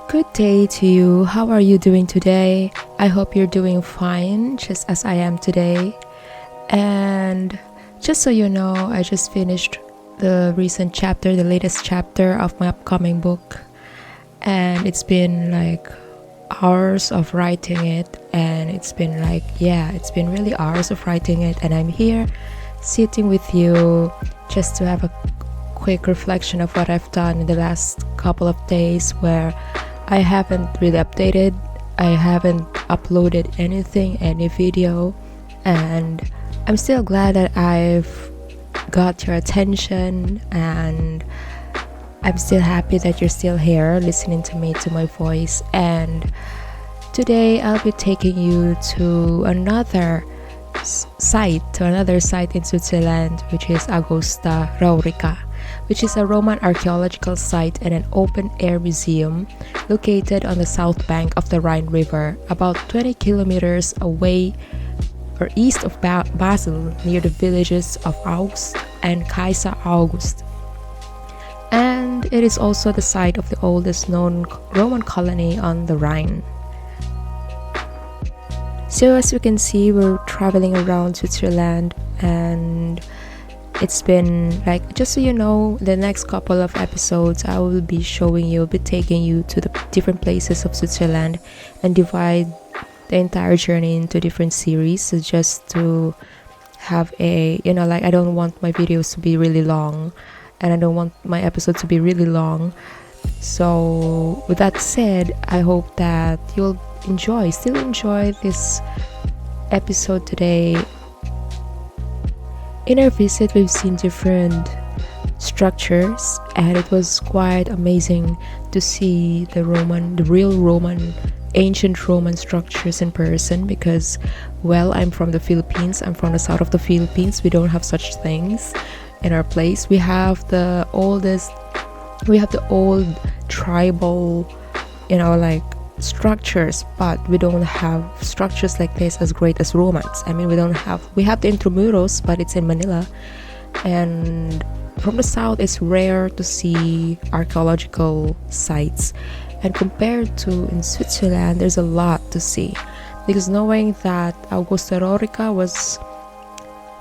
Good day to you. How are you doing today? I hope you're doing fine, just as I am today. And just so you know, I just finished the latest chapter of my upcoming book. And it's been like hours of writing it. And it's been really hours of writing it. And I'm here sitting with you just to have a quick reflection of what I've done in the last couple of days where I haven't really updated, I haven't uploaded any video, and I'm still glad that I've got your attention, and I'm still happy that you're still here listening to me, to my voice. And today I'll be taking you to another site in Switzerland, which is Augusta, Raurica, which is a Roman archaeological site and an open-air museum located on the south bank of the Rhine River, about 20 kilometers away or east of Basel, near the villages of Augst and Kaiser August. And it is also the site of the oldest known Roman colony on the Rhine. So as you can see, we're traveling around Switzerland, and it's been like, just so you know, the next couple of episodes I will be taking you to the different places of Switzerland and divide the entire journey into different series, so just to have I don't want my videos to be really long, and I don't want my episodes to be really long. So with that said, I hope that you'll still enjoy this episode today. In our visit, we've seen different structures, and it was quite amazing to see the real Roman, ancient Roman structures in person, because, well, I'm from the Philippines. I'm from the south of the Philippines. We don't have such things in our place. We have the old tribal, structures, but we don't have structures like this as great as Romans. I mean, we have the Intramuros, but it's in Manila, and from the south it's rare to see archaeological sites, and compared to in Switzerland, there's a lot to see, because knowing that Augusta Raurica was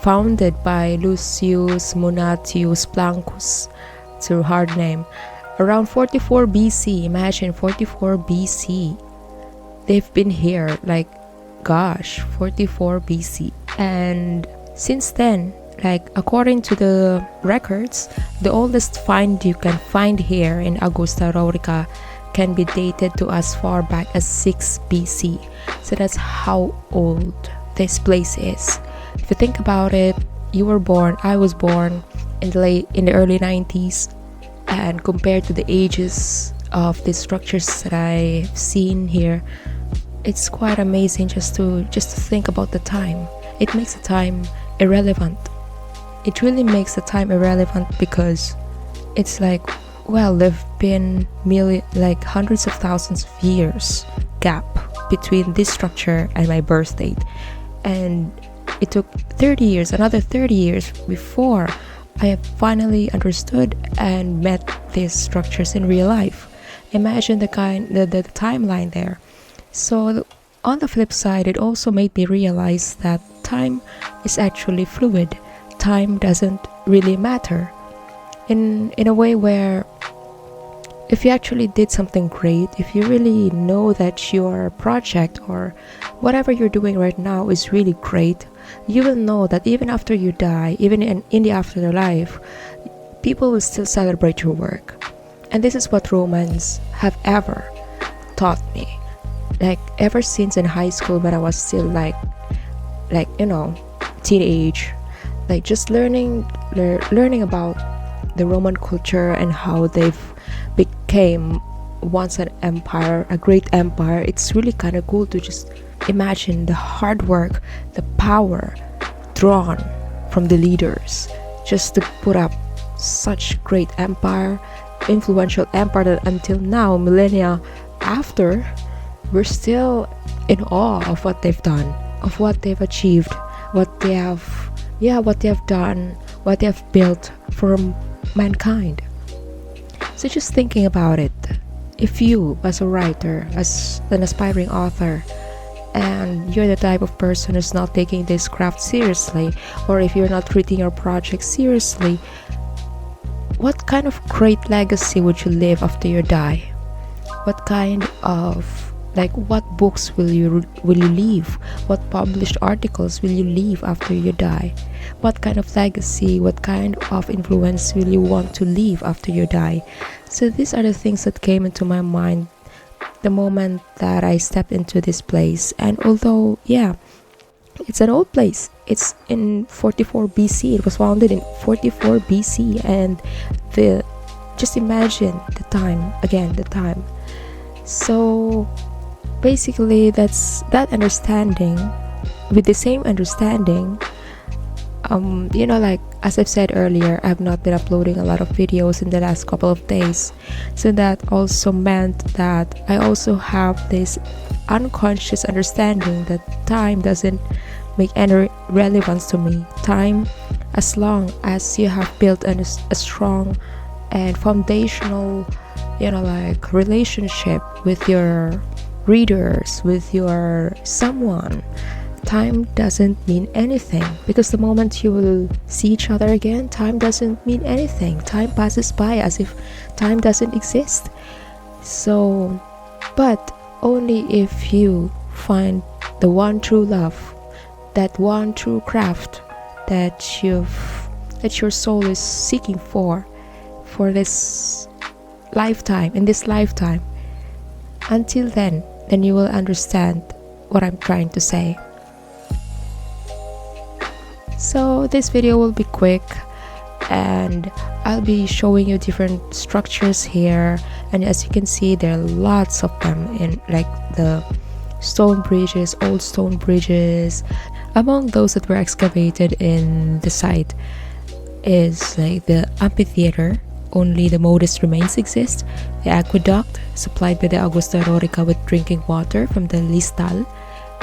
founded by Lucius Munatius Plancus, it's a hard name, around 44 BC. Imagine 44 BC. They've been here, 44 BC. And since then, according to the records, the oldest find you can find here in Augusta Raurica can be dated to as far back as 6 BC. So that's how old this place is. If you think about it, I was born in the early 90s. And compared to the ages of the structures that I've seen here, it's quite amazing just to think about the time. It makes the time irrelevant. It really makes the time irrelevant, because it's they've been hundreds of thousands of years gap between this structure and my birth date, and it took another 30 years before I have finally understood and met these structures in real life. Imagine the timeline there. So on the flip side, it also made me realize that time is actually fluid. Time doesn't really matter. In a way where if you actually did something great, if you really know that your project or whatever you're doing right now is really great, you will know that even after you die, even in the afterlife, people will still celebrate your work. And this is what Romans have ever taught me. Ever since in high school, when I was still teenage, just learning about the Roman culture and how they've became once an empire, a great empire. It's really kind of cool to just imagine the hard work, the power drawn from the leaders just to put up such great empire, influential empire, that until now, millennia after, we're still in awe of what they've done, of what they've achieved, what they have done, what they have built for mankind. So just thinking about it, if you, as a writer, as an aspiring author, and you're the type of person who's not taking this craft seriously, or if you're not treating your project seriously, what kind of great legacy would you leave after you die? What kind of, like, what books will you leave? What published articles will you leave after you die? What kind of legacy, what kind of influence will you want to leave after you die? So these are the things that came into my mind the moment that I stepped into this place. And although, yeah, it's an old place, it's in 44 BC. It was founded in 44 BC, and just imagine the time. So basically, that's that understanding. With the same understanding, like as I've said earlier, I've not been uploading a lot of videos in the last couple of days. So that also meant that I also have this unconscious understanding that time doesn't make any relevance to me. Time, as long as you have built a strong and foundational, like relationship with your readers, with your someone, time doesn't mean anything, because the moment you will see each other again, time doesn't mean anything. Time passes by as if time doesn't exist. So, but only if you find the one true love, that one true craft that your soul is seeking for this lifetime, in this lifetime. Until then you will understand what I'm trying to say. So this video will be quick, and I'll be showing you different structures here, and as you can see, there are lots of them, in like the stone bridges, old stone bridges. Among those that were excavated in the site is like the amphitheater. Only the modest remains exist. The aqueduct, supplied by the Augusta Raurica with drinking water from the Listal.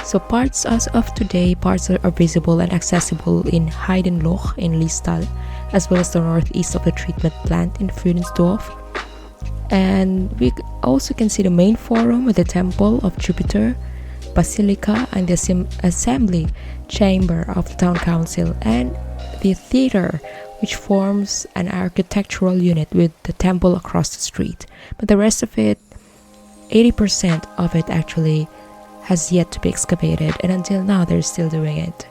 So parts as of today, parts are visible and accessible in Heidenloch in Listal, as well as the northeast of the treatment plant in Frudensdorf. And we also can see the main forum with the temple of Jupiter, basilica, and the assembly chamber of the town council, and the theater, which forms an architectural unit with the temple across the street. But the rest of it, 80% of it actually, has yet to be excavated, and until now they're still doing it.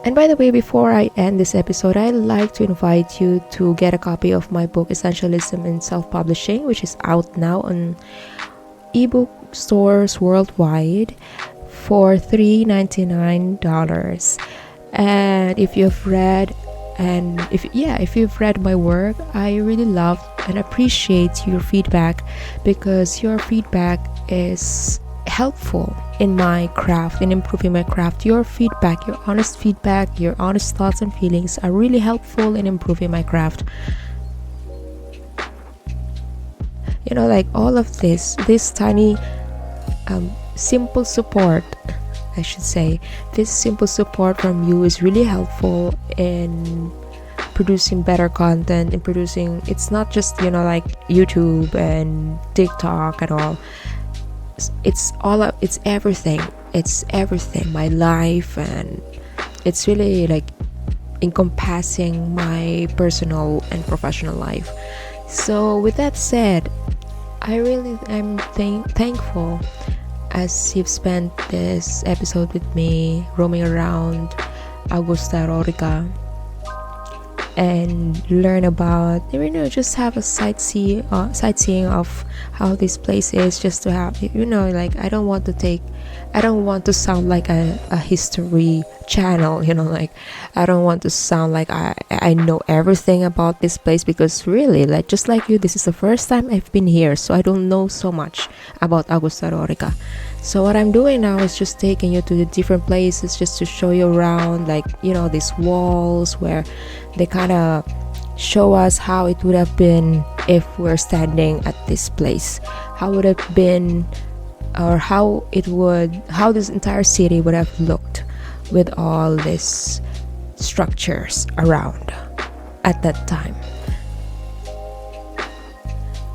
And by the way, before I end this episode, I'd like to invite you to get a copy of my book Essentialism in Self-Publishing, which is out now on ebook stores worldwide for $3.99. And if you've read my work, I really love and appreciate your feedback, because your feedback is helpful in my craft, in improving my craft. Your feedback, your honest thoughts and feelings are really helpful in improving my craft. Like all of this tiny simple support, I should say, this simple support from you is really helpful in producing better content, in producing, it's not just like YouTube and TikTok and all. It's everything, my life, and it's really like encompassing my personal and professional life. So with that said, I really am thankful as you've spent this episode with me, roaming around Augusta Raurica, and learn about, just have a sightseeing of how this place is, just to have, like, I don't want to sound like a history channel, like I don't want to sound like I know everything about this place, because really, like, just like you, this is the first time I've been here, so I don't know so much about Augusta Raurica. So what I'm doing now is just taking you to the different places, just to show you around, like, these walls where they kind of show us how it would have been if we're standing at this place, how would it have been, or how this entire city would have looked with all these structures around at that time.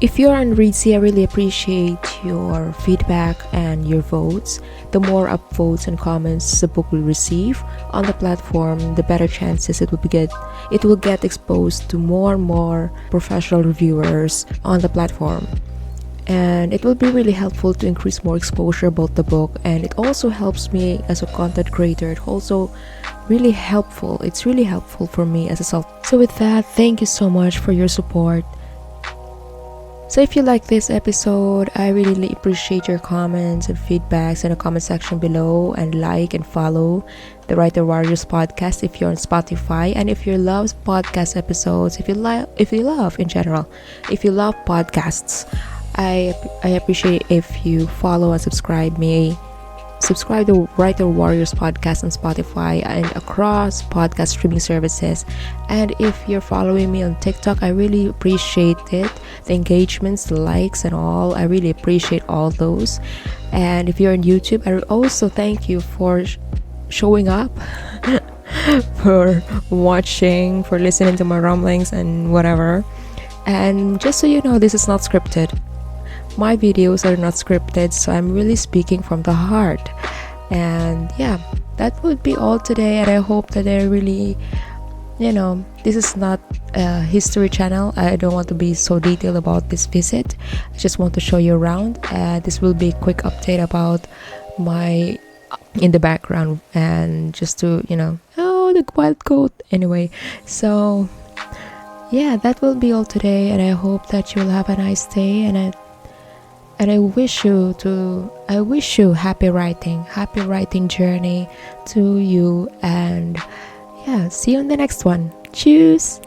If you're on Reedsy, I really appreciate your feedback and your votes. The more upvotes and comments the book will receive on the platform, the better chances it will get exposed to more and more professional reviewers on the platform. And it will be really helpful to increase more exposure about the book, and it also helps me as a content creator. It's also really helpful. It's really helpful for me as a self. So with that, thank you so much for your support. So if you like this episode, I really appreciate your comments and feedbacks in the comment section below, and like and follow the Writer Warriors podcast if you're on Spotify. And if you love podcast episodes, if you love in general, if you love podcasts, I appreciate if you follow and subscribe the Writer Warriors podcast on Spotify and across podcast streaming services. And if you're following me on TikTok, I really appreciate it. The engagements, the likes and all, I really appreciate all those. And if you're on YouTube, I also thank you for showing up for watching, for listening to my rumblings and whatever. And just so you know, this is not scripted. My videos are not scripted, so I'm really speaking from the heart. And yeah, that would be all today. And I hope that I really, this is not a history channel. I don't want to be so detailed about this visit. I just want to show you around. This will be a quick update about my in the background, and just to the wild goat. Anyway, so yeah, that will be all today. And I hope that you'll have a nice day. And I wish you happy writing journey to you. And yeah, see you on the next one. Cheers.